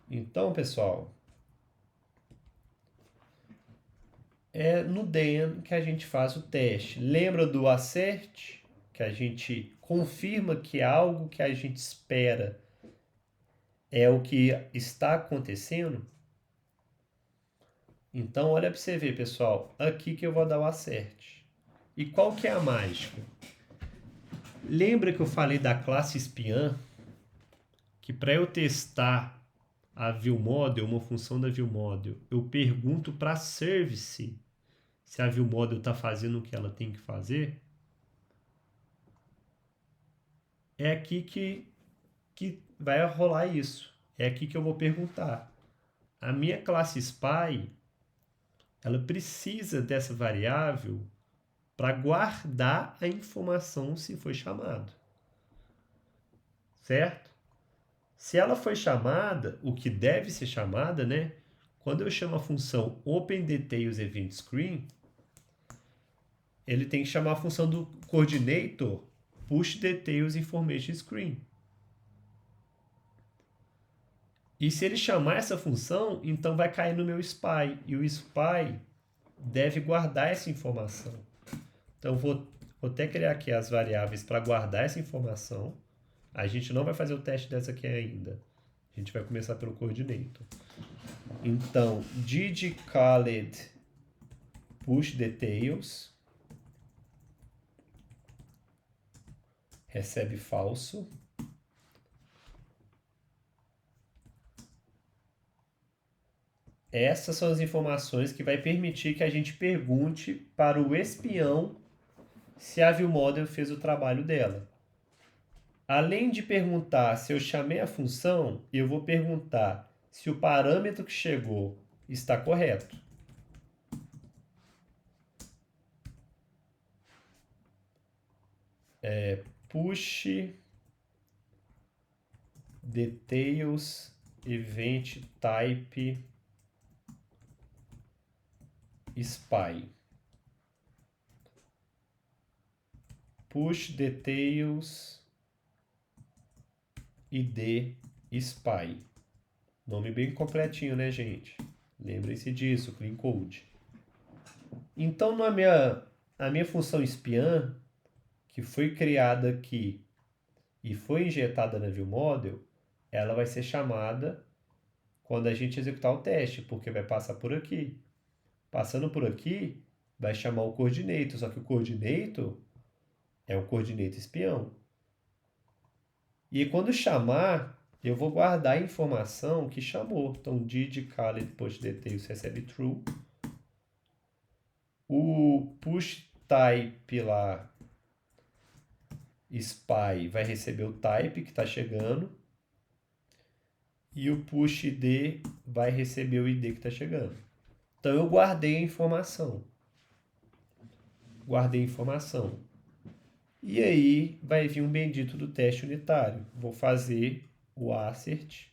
Então, pessoal, é no then que a gente faz o teste. Lembra do assert? Que a gente confirma que algo que a gente espera é o que está acontecendo? Então, olha para você ver, pessoal. Aqui que eu vou dar o assert. E qual que é a mágica? Lembra que eu falei da classe espiã? Que para eu testar a ViewModel, uma função da ViewModel, eu pergunto para a service se a ViewModel está fazendo o que ela tem que fazer? É aqui que vai rolar isso. É aqui que eu vou perguntar. A minha classe Spy, ela precisa dessa variável para guardar a informação se foi chamado. Certo? Se ela foi chamada, o que deve ser chamada, né? Quando eu chamo a função OpenDetailsEventScreen, ele tem que chamar a função do coordinator PushDetailsInformationScreen. E se ele chamar essa função, então vai cair no meu SPY. E o SPY deve guardar essa informação. Então, vou até criar aqui as variáveis para guardar essa informação. A gente não vai fazer o teste dessa aqui ainda. A gente vai começar pelo coordinator. Então, did_called pushDetails recebe falso. Essas são as informações que vai permitir que a gente pergunte para o espião se a ViewModel fez o trabalho dela. Além de perguntar se eu chamei a função, eu vou perguntar se o parâmetro que chegou está correto. Push details event type spy. Push details id spy. Nome bem completinho, né, gente? Lembrem-se disso, clean code. Então, a minha função espiã, que foi criada aqui e foi injetada na ViewModel, ela vai ser chamada quando a gente executar o teste, porque vai passar por aqui. Passando por aqui, vai chamar o coordinator, só que o coordinator é um coordinator espião. E quando chamar, eu vou guardar a informação que chamou. Então, did_called pushDetails recebe true. O pushType lá spy vai receber o type que está chegando e o push id vai receber o id que está chegando. Então eu guardei a informação. E aí vai vir um bendito do teste unitário. Vou fazer o assert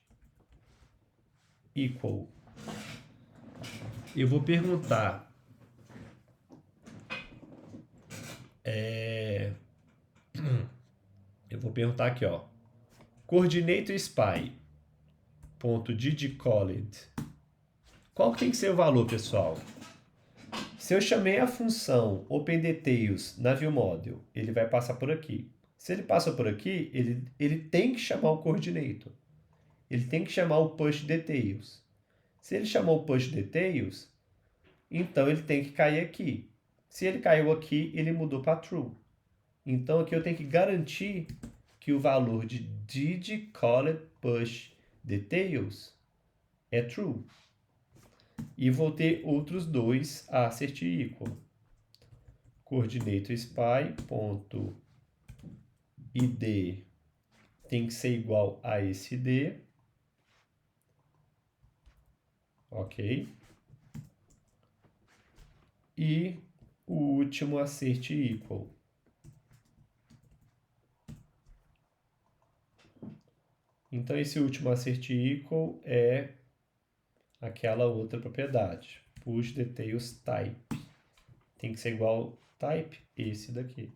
equal. Eu vou perguntar aqui, ó. Coordinator spy ponto .didCalled. Qual que tem que ser o valor, pessoal? Se eu chamei a função OpenDetails na ViewModel, ele vai passar por aqui. Se ele passa por aqui, ele tem que chamar o coordinator. Ele tem que chamar o pushDetails. Se ele chamou o pushDetails, então ele tem que cair aqui. Se ele caiu aqui, ele mudou para true. Então aqui eu tenho que garantir que o valor de didCalledPushDetails é true. E vou ter outros dois assert equal. Coordinator spy.id tem que ser igual a esse id. Ok? E o último assert equal. Então esse último assert equal é aquela outra propriedade. PushDetails type. Tem que ser igual type esse daqui.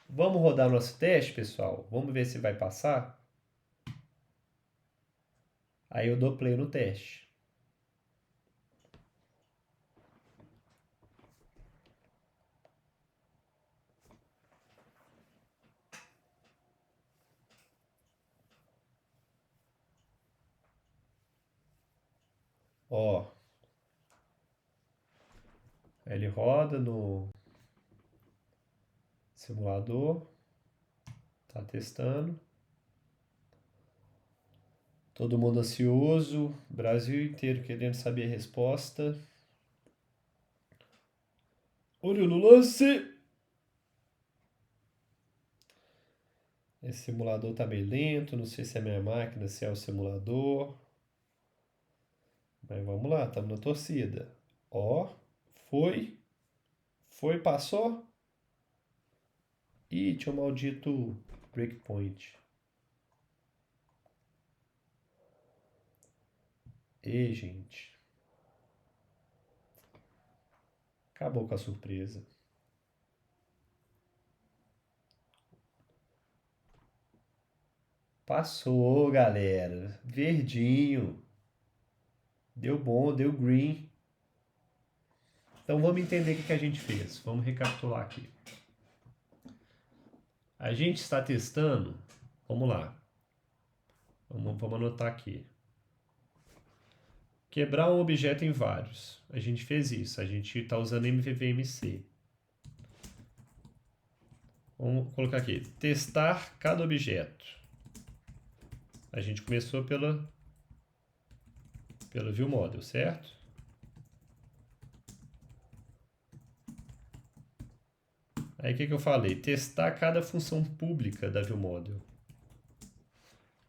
Vamos rodar nosso teste, pessoal? Vamos ver se vai passar? Aí eu dou play no teste. Ó. Ele roda no simulador. Tá testando. Todo mundo ansioso, Brasil inteiro querendo saber a resposta. Olho no lance! Esse simulador tá meio lento, não sei se é a minha máquina, se é o simulador. Mas vamos lá, estamos na torcida. Ó, foi, passou. Ih, tinha um maldito breakpoint. E, gente. Acabou com a surpresa. Passou, galera. Verdinho. Deu bom, deu green. Então vamos entender o que a gente fez. Vamos recapitular aqui. A gente está testando. Vamos lá. Vamos anotar aqui. Quebrar um objeto em vários. A gente fez isso. A gente está usando MVVMC. Vamos colocar aqui. Testar cada objeto. A gente começou pelo ViewModel, certo? Aí o que eu falei? Testar cada função pública da ViewModel.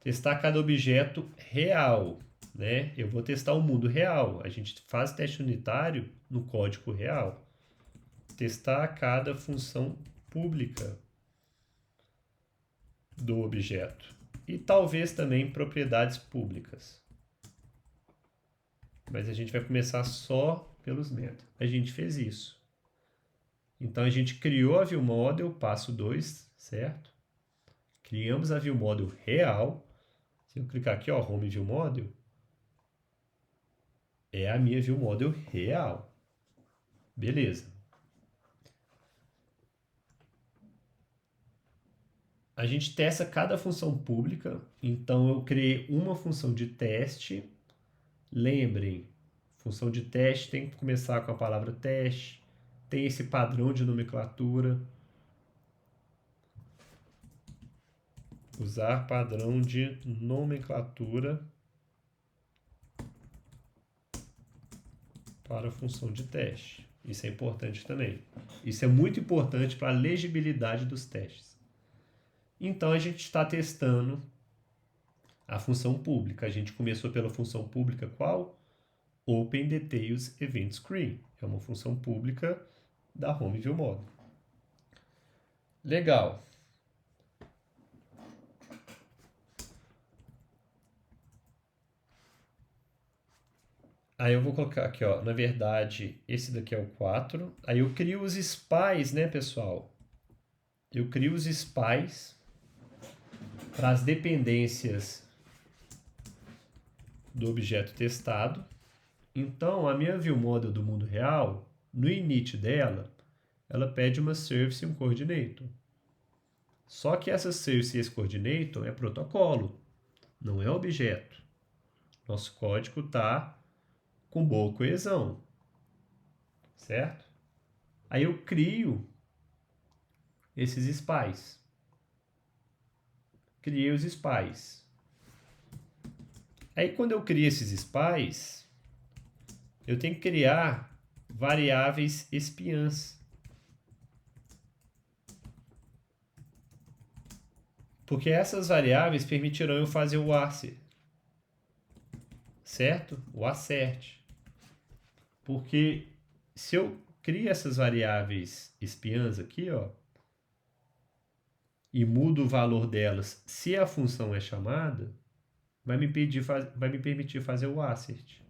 Testar cada objeto real. Né? Eu vou testar o mundo real. A gente faz teste unitário no código real. Testar cada função pública do objeto. E talvez também propriedades públicas. Mas a gente vai começar só pelos métodos. A gente fez isso. Então a gente criou a ViewModel, passo 2, certo? Criamos a ViewModel real. Se eu clicar aqui, ó, Home ViewModel, é a minha ViewModel real. Beleza. A gente testa cada função pública. Então, eu criei uma função de teste. Lembrem, função de teste tem que começar com a palavra teste. Tem esse padrão de nomenclatura. Usar padrão de nomenclatura para a função de teste. Isso é importante também. Isso é muito importante para a legibilidade dos testes. Então a gente está testando a função pública. A gente começou pela função pública qual? OpenDetails Event Screen. É uma função pública da Home View Model. Legal. Aí eu vou colocar aqui, ó, na verdade, esse daqui é o 4. Aí eu crio os spies, né, pessoal? Eu crio os spies para as dependências do objeto testado. Então, a minha view model do mundo real, no init dela, ela pede uma service e um coordinator. Só que essa service e esse coordinator é protocolo, não é objeto. Nosso código está com boa coesão, certo? Aí eu crio esses spies. Criei os spies. Aí quando eu crio esses spies, eu tenho que criar variáveis espiãs. Porque essas variáveis permitirão eu fazer o assert, certo? O assert. Porque se eu crio essas variáveis espiãs aqui, ó, e mudo o valor delas se a função é chamada, vai me permitir fazer o assert.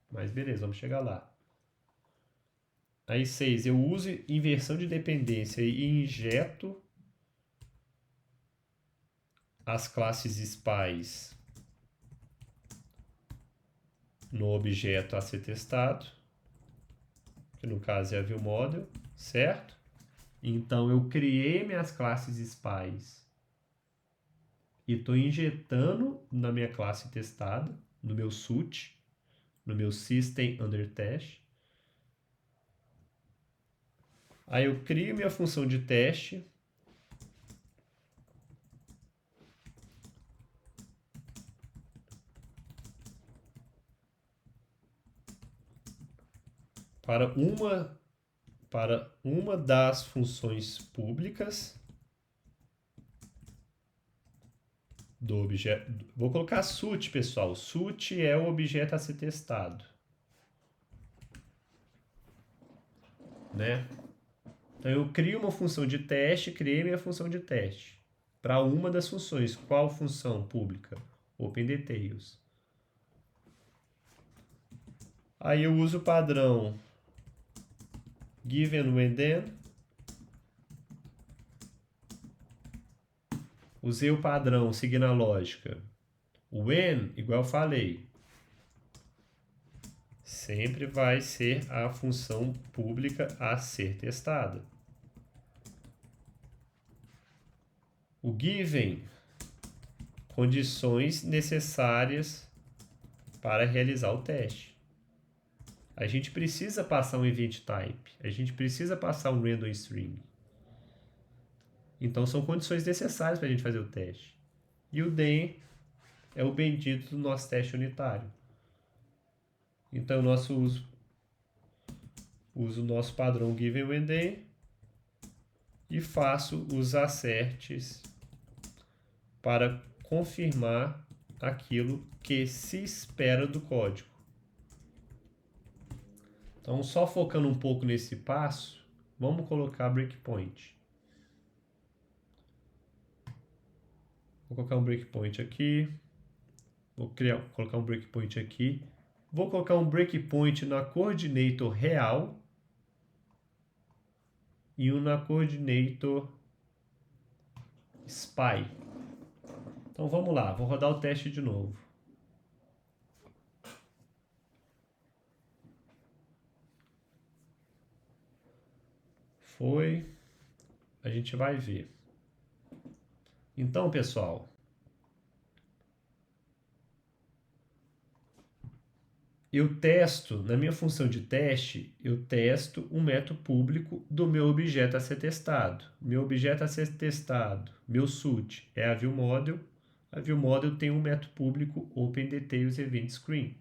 Mas beleza, vamos chegar lá. Aí 6, eu uso inversão de dependência e injeto as classes spies no objeto a ser testado, que no caso é a viewModel, certo? Então eu criei minhas classes spies e estou injetando na minha classe testada, no meu SUT, no meu System Under Test. Aí eu crio minha função de teste. Para uma das funções públicas do objeto. Vou colocar SUT, pessoal. SUT é o objeto a ser testado. Né? Então eu crio uma função de teste, criei minha função de teste. Para uma das funções. Qual função pública? OpenDetails. Aí eu uso o padrão given when then. Usei o padrão seguindo a lógica. When, igual eu falei, sempre vai ser a função pública a ser testada. O given, condições necessárias para realizar o teste. A gente precisa passar um event type, a gente precisa passar um random string. Então são condições necessárias para a gente fazer o teste. E o then é o bendito do nosso teste unitário. Então eu uso o nosso padrão given when then e faço os asserts para confirmar aquilo que se espera do código. Então, só focando um pouco nesse passo, vamos colocar breakpoint. Vou colocar um breakpoint aqui. Vou colocar um breakpoint aqui. Vou colocar um breakpoint na coordinator real e um na coordinator spy. Então vamos lá, vou rodar o teste de novo. Foi. A gente vai ver. Então, pessoal, eu testo, na minha função de teste, eu testo um método público do meu objeto a ser testado. Meu objeto a ser testado, meu SUT, é a viewModel. A viewModel tem um método público OpenDetails Event Screen.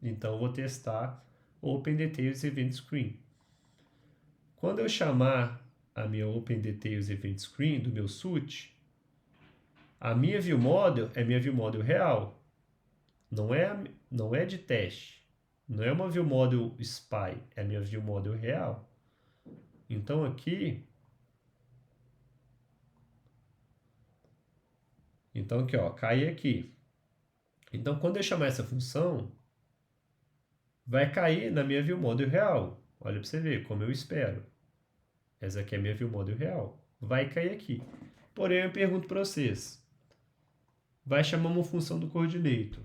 Então, eu vou testar OpenDetails Event Screen. Quando eu chamar a minha OpenDetails Event Screen do meu SUT, A minha viewModel é minha viewModel real. Não é de teste. Não é uma viewModel spy. É a minha viewModel real. Então aqui... Então aqui, ó, cai aqui. Então quando eu chamar essa função, vai cair na minha viewModel real. Olha para você ver como eu espero. Essa aqui é a minha viewModel real. Vai cair aqui. Porém, eu pergunto para vocês. Vai chamar uma função do coordinator.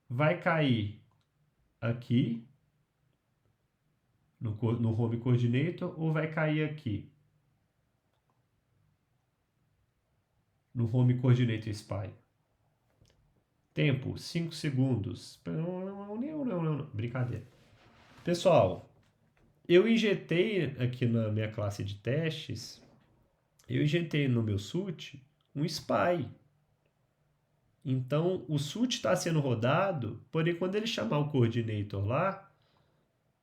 Vai cair aqui no home coordinator ou vai cair aqui no home coordinator spy? Tempo, 5 segundos. Brincadeira. Pessoal, eu injetei aqui na minha classe de testes, eu injetei no meu SUT um spy. Então, o SUT está sendo rodado, porém, quando ele chamar o coordinator lá,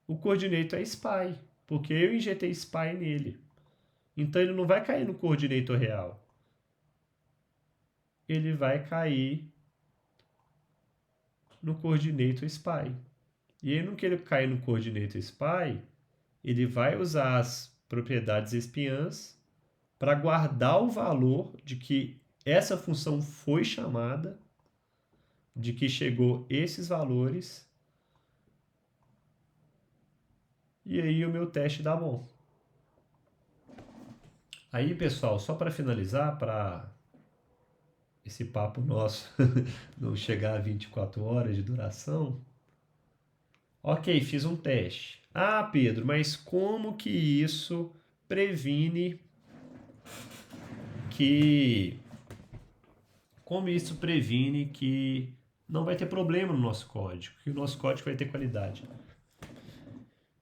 o coordinator é spy, porque eu injetei spy nele. Então, ele não vai cair no coordinator real. Ele vai cair no coordinator spy. E aí, no que ele cair no coordinator spy, ele vai usar as propriedades espiãs para guardar o valor de que essa função foi chamada, de que chegou esses valores, e aí o meu teste dá bom. Aí, pessoal, só para finalizar, para esse papo nosso não chegar a 24 horas de duração. Ok, fiz um teste. Ah, Pedro, mas como que isso previne que... Como isso previne que não vai ter problema no nosso código, que o nosso código vai ter qualidade?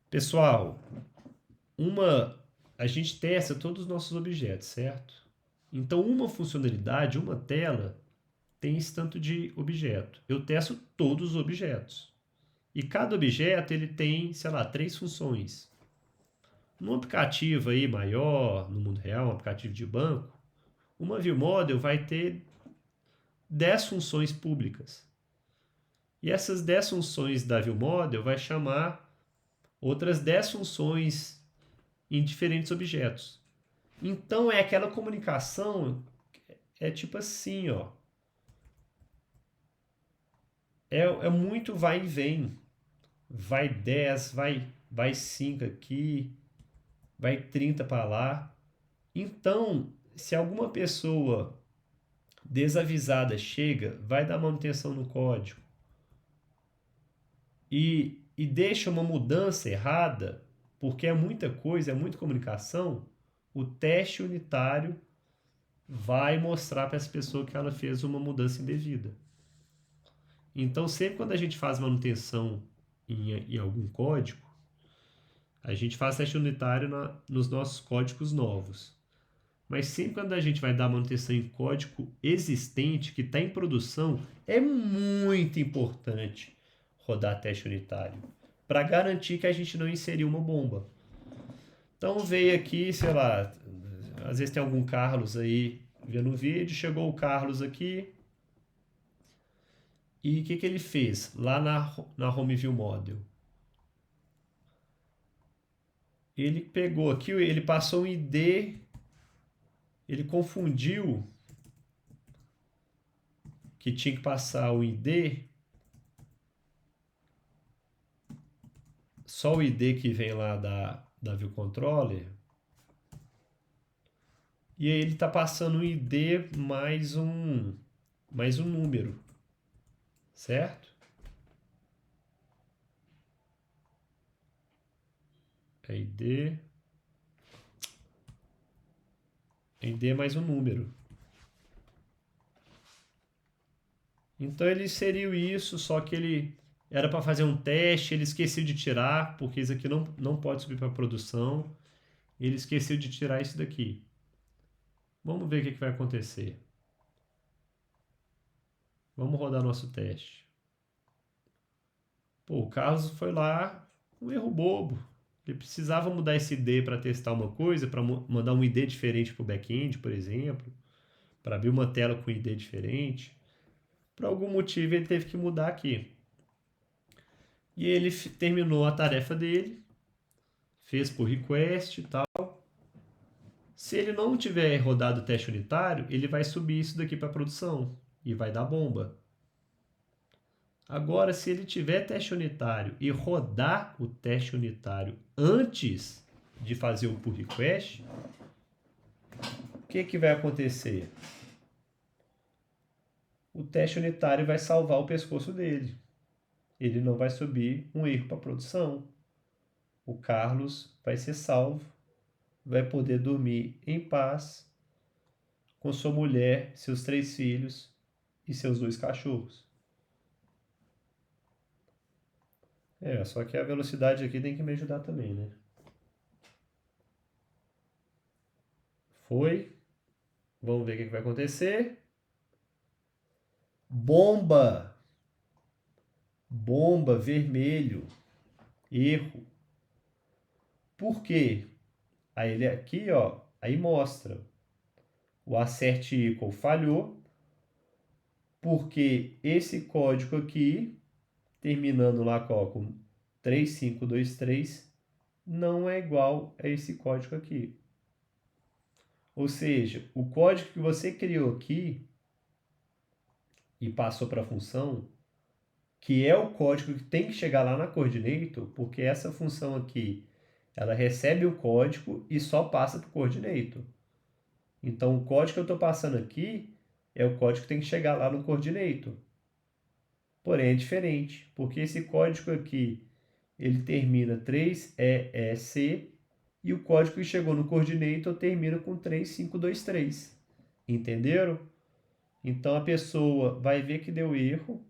Pessoal, a gente testa todos os nossos objetos, certo? Então, uma funcionalidade, uma tela, tem esse tanto de objeto. Eu testo todos os objetos. E cada objeto ele tem, sei lá, 3 funções. Num aplicativo aí maior, no mundo real, um aplicativo de banco, uma viewModel vai ter 10 funções públicas. E essas 10 funções da viewModel vai chamar outras 10 funções em diferentes objetos. Então, é aquela comunicação, é tipo assim, ó. É muito vai e vem. Vai 10, vai 5 aqui, vai 30 para lá. Então, se alguma pessoa desavisada chega, vai dar manutenção no código e deixa uma mudança errada, porque é muita coisa, é muita comunicação, o teste unitário vai mostrar para essa pessoa que ela fez uma mudança indevida. Então, sempre quando a gente faz manutenção em algum código, a gente faz teste unitário nos nossos códigos novos. Mas sempre quando a gente vai dar manutenção em código existente, que está em produção, é muito importante rodar teste unitário, para garantir que a gente não inseriu uma bomba. Então veio aqui, sei lá, às vezes tem algum Carlos aí vendo o vídeo, chegou o Carlos aqui, e o que ele fez lá na Home View Model? Ele pegou aqui, ele passou um ID, ele confundiu que tinha que passar o ID, só o ID que vem lá da View Controller, e aí ele está passando um ID mais um número, certo? ID mais um número. Então ele inseriu isso, só que ele era para fazer um teste, ele esqueceu de tirar, porque isso aqui não pode subir para produção. Ele esqueceu de tirar isso daqui. Vamos ver o que vai acontecer. Vamos rodar nosso teste. Pô, o Carlos foi lá, um erro bobo. Ele precisava mudar esse ID para testar uma coisa, para mandar um ID diferente para o back-end, por exemplo. para abrir uma tela com ID diferente. Por algum motivo ele teve que mudar aqui. E ele terminou a tarefa dele, fez por request e tal. Se ele não tiver rodado o teste unitário, ele vai subir isso daqui para produção e vai dar bomba. Agora, se ele tiver teste unitário e rodar o teste unitário antes de fazer o pull request, o que vai acontecer? O teste unitário vai salvar o pescoço dele. Ele não vai subir um erro para produção. O Carlos vai ser salvo, vai poder dormir em paz com sua mulher, seus 3 filhos e seus 2 cachorros. Só que a velocidade aqui tem que me ajudar também, né? Foi. Vamos ver o que vai acontecer. Bomba! Bomba, vermelho. Erro. Por quê? Aí ele aqui, ó, aí mostra. O assert equal falhou, porque esse código aqui, terminando lá com 3523, não é igual a esse código aqui. Ou seja, o código que você criou aqui e passou para a função, que é o código que tem que chegar lá na coordinator, porque essa função aqui, ela recebe o código e só passa para o coordinator. Então, o código que eu estou passando aqui é o código que tem que chegar lá no coordinator. Porém, é diferente, porque esse código aqui, ele termina 3EEC e o código que chegou no coordinator termina com 3523. Entenderam? Então, a pessoa vai ver que deu erro,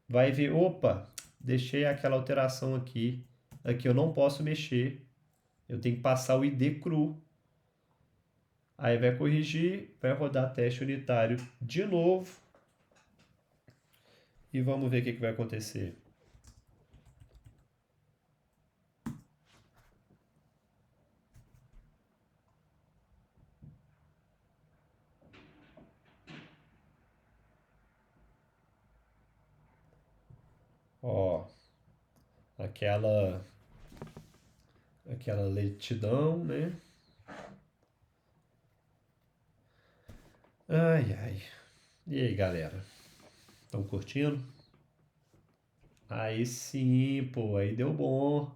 vai ver, opa, deixei aquela alteração aqui, aqui eu não posso mexer, eu tenho que passar o ID cru. Aí vai corrigir, vai rodar teste unitário de novo e vamos ver o que vai acontecer. Ó, aquela lentidão, né? Ai, ai. E aí, galera? Estão curtindo? Aí sim, pô, aí deu bom.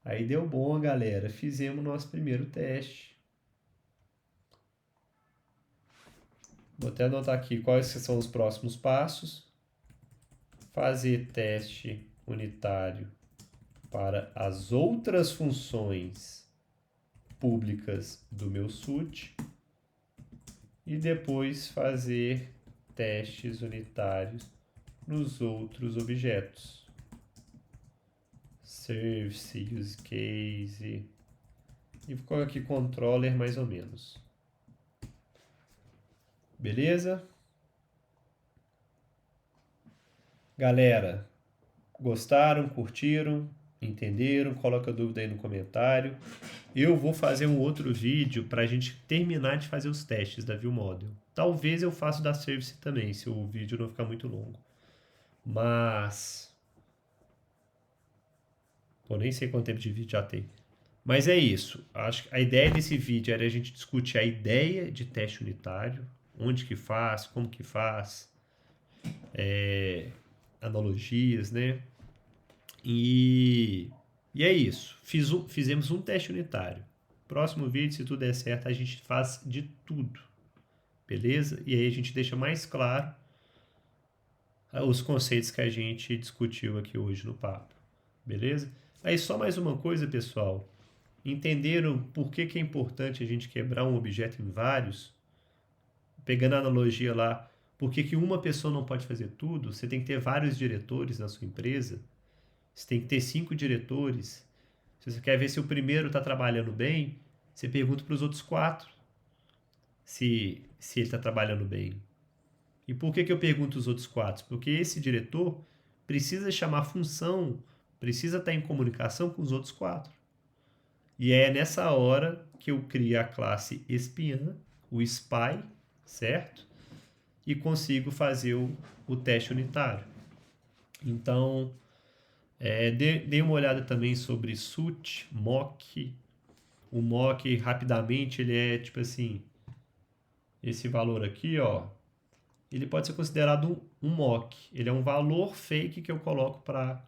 Aí deu bom, galera. Fizemos nosso primeiro teste. Vou até anotar aqui quais são os próximos passos. Fazer teste unitário para as outras funções públicas do meu SUT e depois fazer testes unitários nos outros objetos. Service, use case e vou colocar aqui controller mais ou menos. Beleza? Galera, gostaram, curtiram, entenderam? Coloca dúvida aí no comentário. Eu vou fazer um outro vídeo para a gente terminar de fazer os testes da ViewModel. Talvez eu faça da Service também, se o vídeo não ficar muito longo. Mas... pô, nem sei quanto tempo de vídeo já tem. Mas é isso. Acho que a ideia desse vídeo era a gente discutir a ideia de teste unitário. Onde que faz, como que faz. Analogias, né? E é isso. Fizemos um teste unitário. Próximo vídeo, se tudo der certo, a gente faz de tudo. Beleza? E aí a gente deixa mais claro os conceitos que a gente discutiu aqui hoje no papo. Beleza? Aí só mais uma coisa, pessoal. Entenderam por que é importante a gente quebrar um objeto em vários? Pegando a analogia lá, por que uma pessoa não pode fazer tudo? Você tem que ter vários diretores na sua empresa. Você tem que ter 5 diretores. Se você quer ver se o primeiro está trabalhando bem, você pergunta para os outros 4 se ele está trabalhando bem. E por que eu pergunto os outros 4? Porque esse diretor precisa chamar função, precisa estar em comunicação com os outros 4. E é nessa hora que eu crio a classe espiã o SPY, certo? E consigo fazer o teste unitário. Então, dei uma olhada também sobre SUT, mock. O mock, rapidamente, ele é tipo assim, esse valor aqui, ó, ele pode ser considerado um mock. Ele é um valor fake que eu coloco para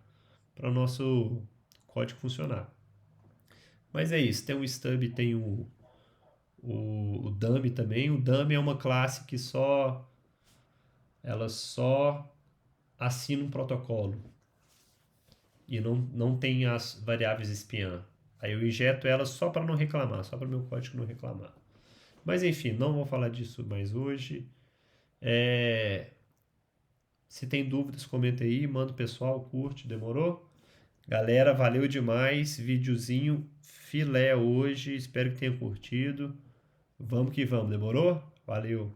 o nosso código funcionar. Mas é isso, tem o stub, tem o dummy também. O dummy é uma classe que ela só assina um protocolo e não tem as variáveis espiã. Aí eu injeto ela só para não reclamar, só para o meu código não reclamar. Mas enfim, não vou falar disso mais hoje. Se tem dúvidas, comenta aí, manda o pessoal, curte, demorou? Galera, valeu demais, videozinho filé hoje, espero que tenha curtido. Vamos que vamos, demorou? Valeu!